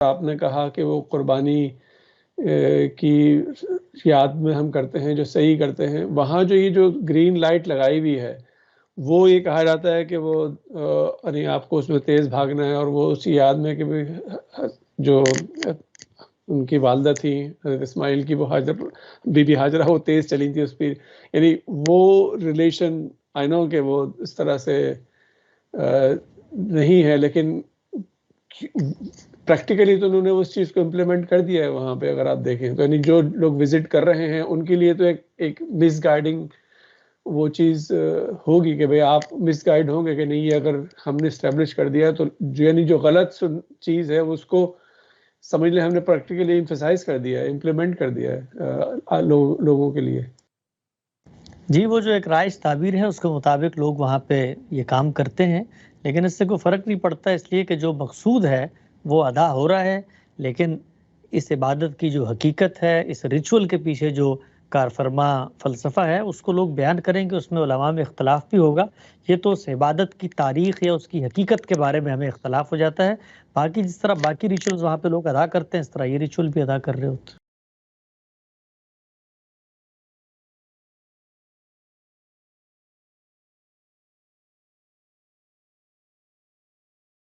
آپ نے کہا کہ وہ قربانی کی یاد میں ہم کرتے ہیں جو صحیح کرتے ہیں، وہاں جو یہ جو گرین لائٹ لگائی ہوئی ہے وہ یہ کہا جاتا ہے کہ وہ یعنی آپ کو اس میں تیز بھاگنا ہے، اور وہ اسی یاد میں کہ جو ان کی والدہ تھی حضرت اسماعیل کی، وہ بی بی ہاجرہ، وہ تیز چلی تھی اس پہ، یعنی وہ ریلیشن آئی نو کہ وہ اس طرح سے نہیں ہے، لیکن پریکٹیکلی تو انہوں نے اس چیز کو امپلیمنٹ کر دیا ہے وہاں پہ. اگر آپ دیکھیں تو یعنی جو لوگ وزٹ کر رہے ہیں ان کے لیے تو ایک مس گائیڈنگ وہ چیز ہوگی کہ بھئی آپ مس گائیڈ ہوں گے کہ نہیں، یہ اگر ہم نے اسٹیبلش کر دیا تو یعنی جو غلط چیز ہے اس کو سمجھ لیں ہم نے پریکٹیکلی ایمفسائز کر دیا ہے، امپلیمنٹ کر دیا ہے لوگوں کے لیے. جی، وہ جو ایک رائج تعبیر ہے اس کے مطابق لوگ وہاں پہ یہ کام کرتے ہیں، لیکن اس سے کوئی فرق نہیں پڑتا، اس لیے کہ جو مقصود ہے وہ ادا ہو رہا ہے. لیکن اس عبادت کی جو حقیقت ہے، اس ریچول کے پیچھے جو کارفرما فلسفہ ہے، اس کو لوگ بیان کریں گے. اس میں علماء میں اختلاف بھی ہوگا. یہ تو اس عبادت کی تاریخ یا اس کی حقیقت کے بارے میں ہمیں اختلاف ہو جاتا ہے. باقی جس طرح باقی ریچولز وہاں پہ لوگ ادا کرتے ہیں، اس طرح یہ ریچول بھی ادا کر رہے ہوتے ہیں.